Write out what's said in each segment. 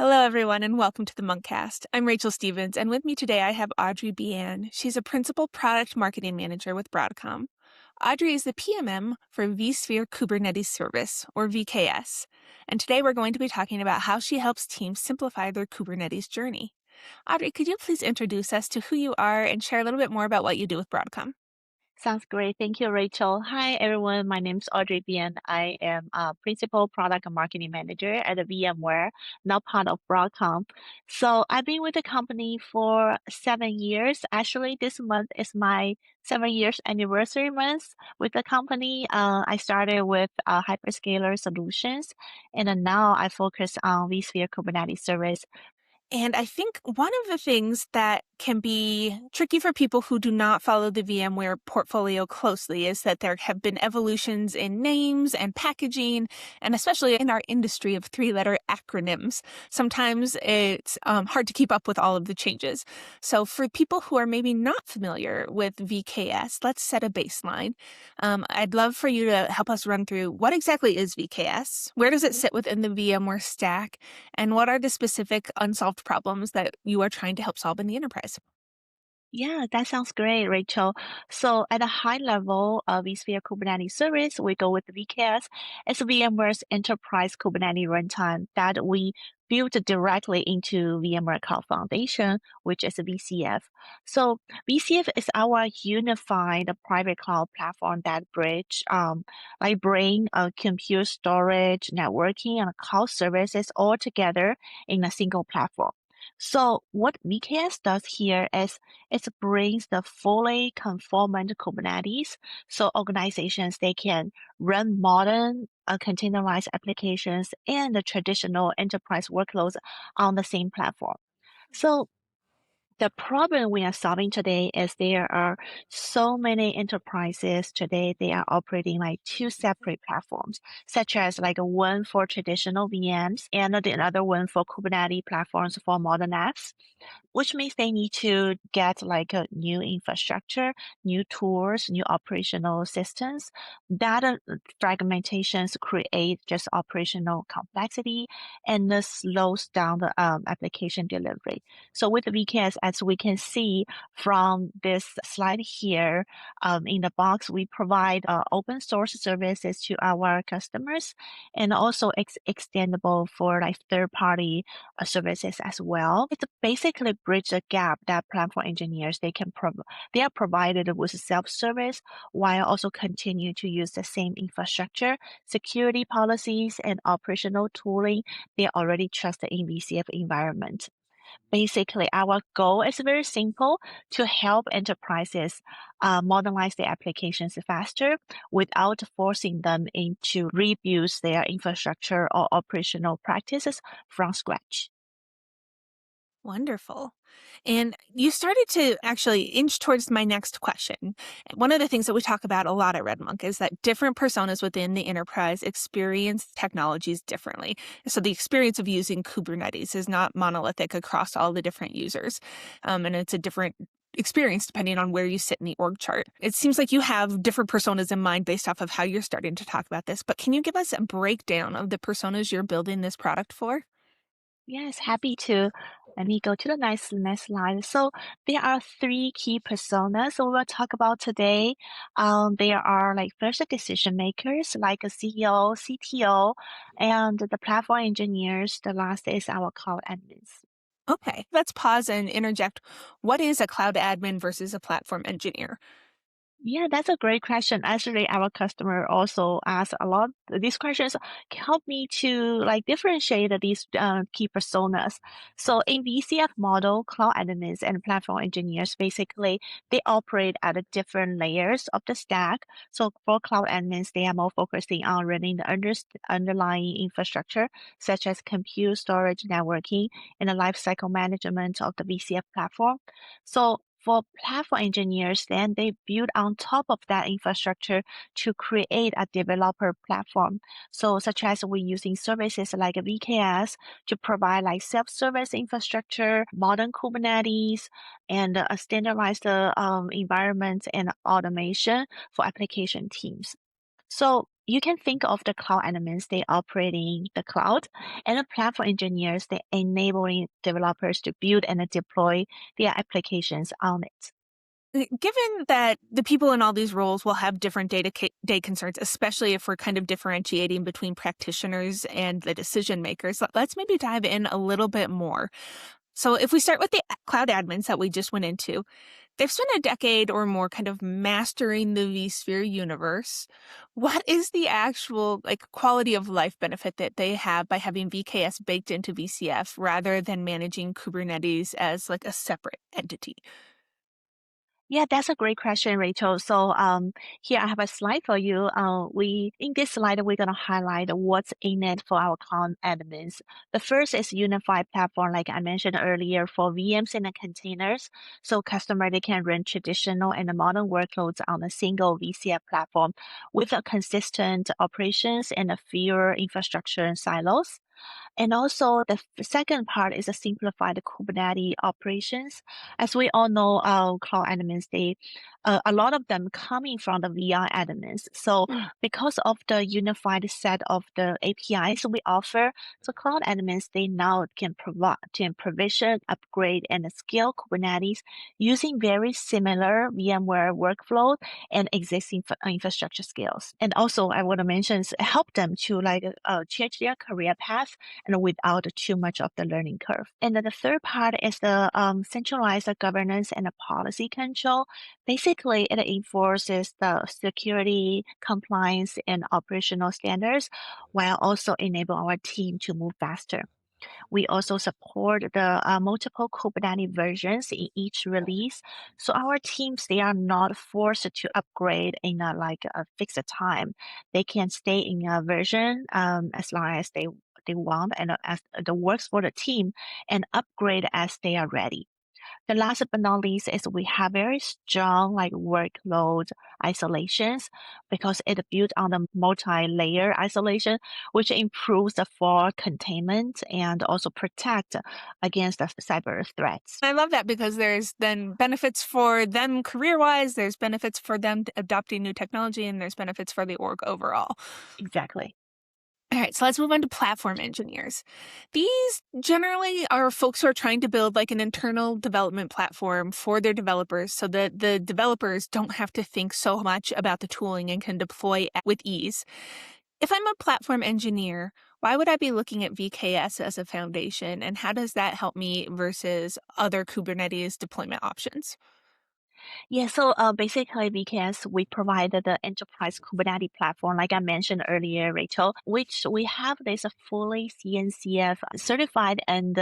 Hello, everyone, and welcome to the Monkcast. I'm Rachel Stevens, and with me today I have Audrey Bian. She's a Principal Product Marketing Manager with Broadcom. Audrey is the PMM for vSphere Kubernetes Service, or VKS. And today we're going to be talking about how she helps teams simplify their Kubernetes journey. Audrey, could you please introduce us to who you are and share a little bit more about what you do with Broadcom? Sounds great. Thank you, Rachel. Hi, everyone. My name is Audrey Bian. I am a Principal Product and Marketing Manager at VMware, now part of Broadcom. So I've been with the company for 7 years. Actually, this month is my 7 years anniversary month with the company. I started with hyperscaler solutions, and then now I focus on vSphere Kubernetes Service. And I think one of the things that can be tricky for people who do not follow the VMware portfolio closely is that there have been evolutions in names and packaging, and especially in our industry of three-letter acronyms. Sometimes it's hard to keep up with all of the changes. So for people who are maybe not familiar with VKS, let's set a baseline. I'd love for you to help us run through what exactly is VKS, where does it sit within the VMware stack, and what are the specific unsolved problems that you are trying to help solve in the enterprise? Yeah, that sounds great, Rachel. So at a high level of vSphere Kubernetes Service, we go with VKS as VMware's enterprise Kubernetes runtime that we built directly into VMware Cloud Foundation, which is VCF. So VCF is our unified private cloud platform that bring compute storage, networking, and cloud services all together in a single platform. So what VKS does here is it brings the fully conformant Kubernetes, so organizations they can run modern containerized applications and the traditional enterprise workloads on the same platform. So the problem we are solving today is there are so many enterprises today, they are operating like two separate platforms, such as like one for traditional VMs and the other one for Kubernetes platforms for modern apps, which means they need to get like a new infrastructure, new tools, new operational systems. That fragmentations create just operational complexity and this slows down the application delivery. So with VKS, as we can see from this slide here, in the box, we provide open source services to our customers and also extendable for like third party services as well. It's basically bridge the gap that platform engineers they are provided with self-service while also continue to use the same infrastructure, security policies, and operational tooling they already trust in VCF environment. Basically, our goal is very simple to help enterprises modernize their applications faster without forcing them into rebuild their infrastructure or operational practices from scratch. Wonderful. And you started to actually inch towards my next question. One of the things that we talk about a lot at RedMonk is that different personas within the enterprise experience technologies differently. So the experience of using Kubernetes is not monolithic across all the different users. And it's a different experience depending on where you sit in the org chart. It seems like you have different personas in mind based off of how you're starting to talk about this, but can you give us a breakdown of the personas you're building this product for? Yes, happy to. Let me go to the next slide. So there are three key personas we will talk about today. There are like first decision makers like a CEO, CTO, and the platform engineers. The last is our cloud admins. Okay, let's pause and interject. What is a cloud admin versus a platform engineer? Yeah, that's a great question. Actually, our customer also ask a lot. These questions help me to like differentiate these key personas. So in VCF model, cloud admins and platform engineers, basically, they operate at a different layers of the stack. So for cloud admins, they are more focusing on running the underlying infrastructure, such as compute, storage, networking, and the lifecycle management of the VCF platform. So for platform engineers, then they build on top of that infrastructure to create a developer platform. So such as we using services like VKS to provide like self-service infrastructure, modern Kubernetes, and a standardized environment and automation for application teams. So You can think of the cloud admins, they operating the cloud, and the platform engineers, they enabling developers to build and deploy their applications on it. Given that the people in all these roles will have different day concerns, especially if we're kind of differentiating between practitioners and the decision makers, let's maybe dive in a little bit more. So if we start with the cloud admins that we just went into, they've spent a decade or more kind of mastering the vSphere universe. What is the actual quality of life benefit that they have by having VKS baked into VCF rather than managing Kubernetes as like a separate entity? Yeah, that's a great question, Rachel. So here I have a slide for you. We in this slide we're gonna highlight what's in it for our cloud admins. The first is unified platform, like I mentioned earlier, for VMs and the containers. So customer they can run traditional and modern workloads on a single VCF platform with a consistent operations and a fewer infrastructure silos. And also the second part is a simplified Kubernetes operations. As we all know, cloud admins, a lot of them coming from the VR admins. So because of the unified set of the APIs we offer, so cloud admins, they now can provision, upgrade, and scale Kubernetes using very similar VMware workflow and existing infrastructure skills. And also I want to mention help them to change their career path and without too much of the learning curve. And then the third part is the centralized governance and the policy control. Basically, it enforces the security, compliance, and operational standards while also enable our team to move faster. We also support the multiple Kubernetes versions in each release. So our teams, they are not forced to upgrade in a fixed time. They can stay in a version as long as they want and as the works for the team and upgrade as they are ready. The last but not least is we have very strong workload isolations because it built on the multi-layer isolation, which improves the fault containment and also protect against the cyber threats. I love that because there's then benefits for them career-wise, there's benefits for them adopting new technology, and there's benefits for the org overall. Exactly. All right, so let's move on to platform engineers. These generally are folks who are trying to build like an internal development platform for their developers so that the developers don't have to think so much about the tooling and can deploy with ease. If I'm a platform engineer, why would I be looking at VKS as a foundation, and how does that help me versus other Kubernetes deployment options? Yeah, so basically, because we provided the enterprise Kubernetes platform, like I mentioned earlier, Rachel, which we have this fully CNCF certified and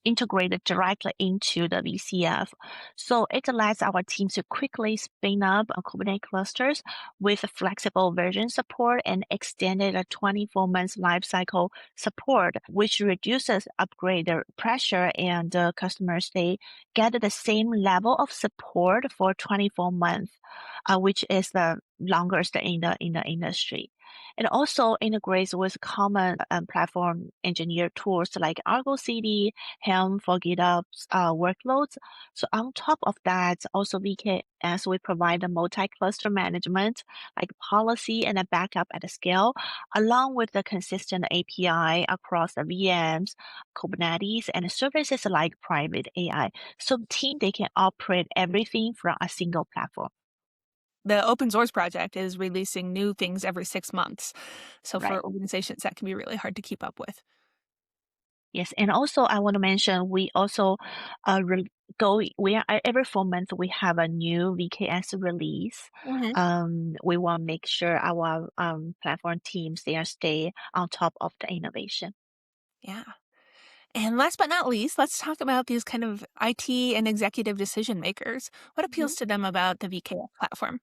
integrated directly into the VCF. So it allows our teams to quickly spin up Kubernetes clusters with flexible version support and extended 24 months lifecycle support, which reduces upgrade pressure and customers they get the same level of support for 24 months, which is the longest in the industry. It also integrates with common platform engineer tools like Argo CD, Helm for GitOps workloads. So on top of that, also VKS we provide a multi-cluster management like policy and a backup at a scale, along with the consistent API across the VMs, Kubernetes, and services like private AI. So team they can operate everything from a single platform. The open source project is releasing new things every 6 months. So Right. for organizations, that can be really hard to keep up with. Yes, and also I want to mention we also we are every 4 months we have a new VKS release. Mhm. We want to make sure our platform teams they are stay on top of the innovation. Yeah. And last but not least, let's talk about these kind of IT and executive decision makers. What appeals to them about the VKS platform?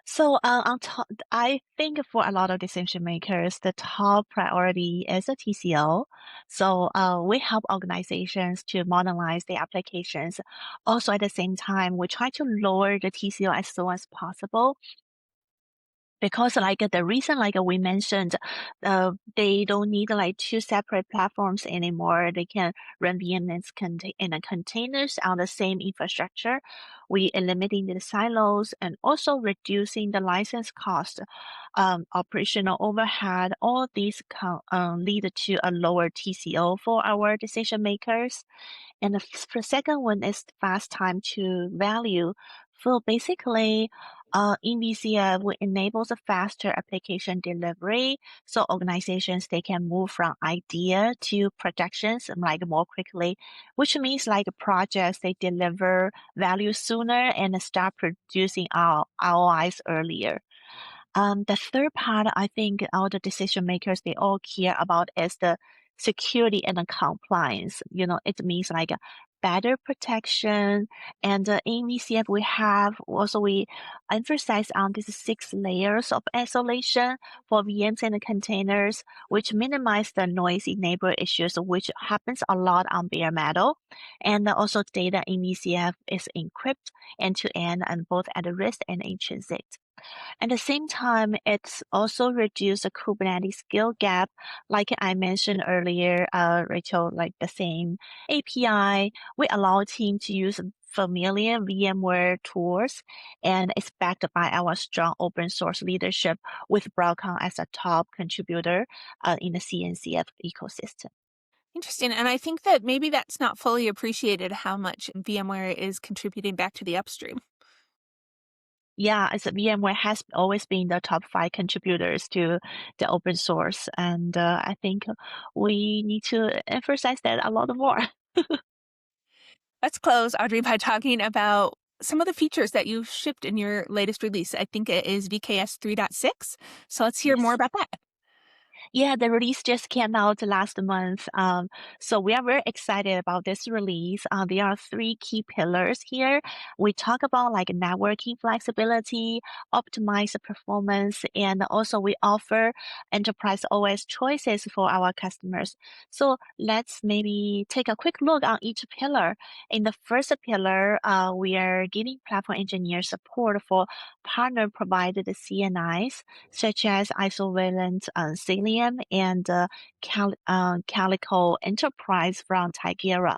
So on top, I think for a lot of decision makers, the top priority is the TCO. So we help organizations to modernize their applications. Also, at the same time, we try to lower the TCO as soon as possible. Because like the reason like we mentioned, they don't need like two separate platforms anymore. They can run VMs in the containers on the same infrastructure. We eliminating the silos and also reducing the license cost, operational overhead. All these lead to a lower TCO for our decision makers. And the second one is fast time to value. So basically, in VCF, we enables a faster application delivery. So organizations, they can move from idea to productions like more quickly, which means like projects, they deliver value sooner and start producing our ROIs earlier. The third part, I think all the decision makers, they all care about is the security and the compliance. It means like a better protection. And in VCF, we emphasize on these 6 layers of isolation for VMs and containers, which minimize the noisy neighbor issues, which happens a lot on bare metal. And also data in VCF is encrypted end to end and both at risk and intrinsic. At the same time, it's also reduced the Kubernetes skill gap. Like I mentioned earlier, Rachel, like the same API, we allow team to use familiar VMware tools, and it's backed by our strong open source leadership with Broadcom as a top contributor in the CNCF ecosystem. Interesting. And I think that maybe that's not fully appreciated how much VMware is contributing back to the upstream. Yeah, as VMware has always been the top 5 contributors to the open source, and I think we need to emphasize that a lot more. Let's close, Audrey, by talking about some of the features that you've shipped in your latest release. I think it is VKS 3.6. So let's hear more Yes. about that. Yeah, the release just came out last month. So we are very excited about this release. There are 3 key pillars here. We talk about like networking flexibility, optimize performance, and also we offer enterprise OS choices for our customers. So let's maybe take a quick look on each pillar. In the first pillar, we are giving platform engineers support for partner provided CNIs such as Isovalent, Cilium, and Calico Enterprise from Tigera.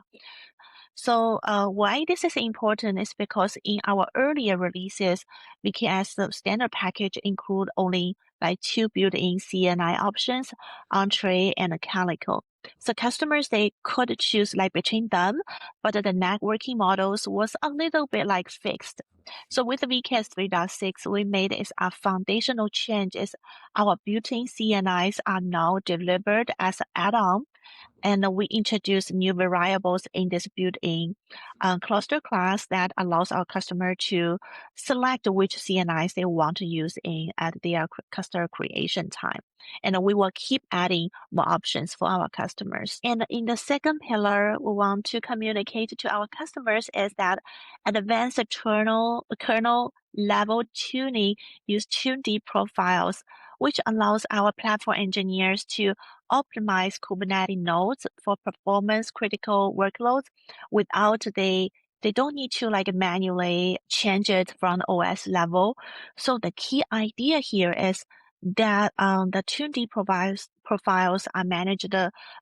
So why this is important is because in our earlier releases, VKS the standard package include only like 2 built-in CNI options, Entree and Calico. So customers, they could choose like between them, but the networking models was a little bit like fixed. So with the VKS 3.6, we made is a foundational change is our built-in CNIs are now delivered as an add-on, and we introduce new variables in this built-in cluster class that allows our customer to select which CNIs they want to use at their cluster creation time. And we will keep adding more options for our customers. And in the second pillar, we want to communicate to our customers is that advanced kernel level tuning use tuned profiles, which allows our platform engineers to optimize Kubernetes nodes for performance critical workloads without they don't need to like manually change it from the OS level. So the key idea here is that the 2D profiles are managed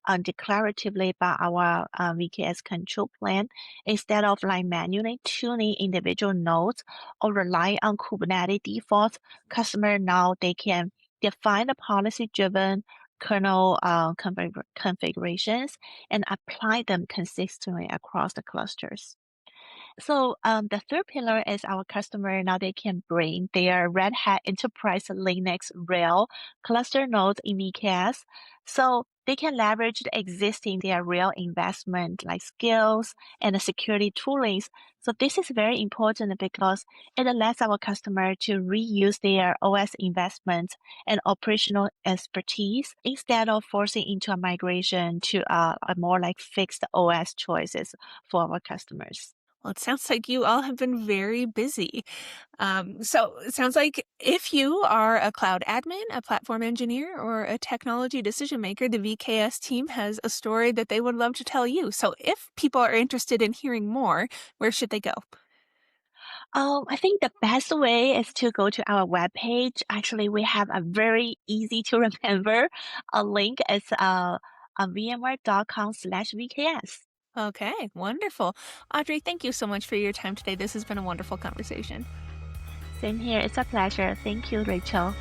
declaratively by our VKS control plan instead of like manually tuning individual nodes or rely on Kubernetes defaults. Customer now they can define the policy-driven kernel configurations and apply them consistently across the clusters. So the third pillar is our customer. Now they can bring their Red Hat Enterprise Linux RHEL cluster nodes in VKS. So they can leverage the existing their real investment like skills and the security toolings. So this is very important because it allows our customer to reuse their OS investment and operational expertise instead of forcing into a migration to a more like fixed OS choices for our customers. Well, it sounds like you all have been very busy. So it sounds like if you are a cloud admin, a platform engineer, or a technology decision maker, the VKS team has a story that they would love to tell you. So if people are interested in hearing more, where should they go? I think the best way is to go to our webpage. Actually, we have a very easy to remember a link. It's vmware.com/VKS. Okay, wonderful. Audrey, thank you so much for your time today. This has been a wonderful conversation. Same here. It's a pleasure. Thank you, Rachel.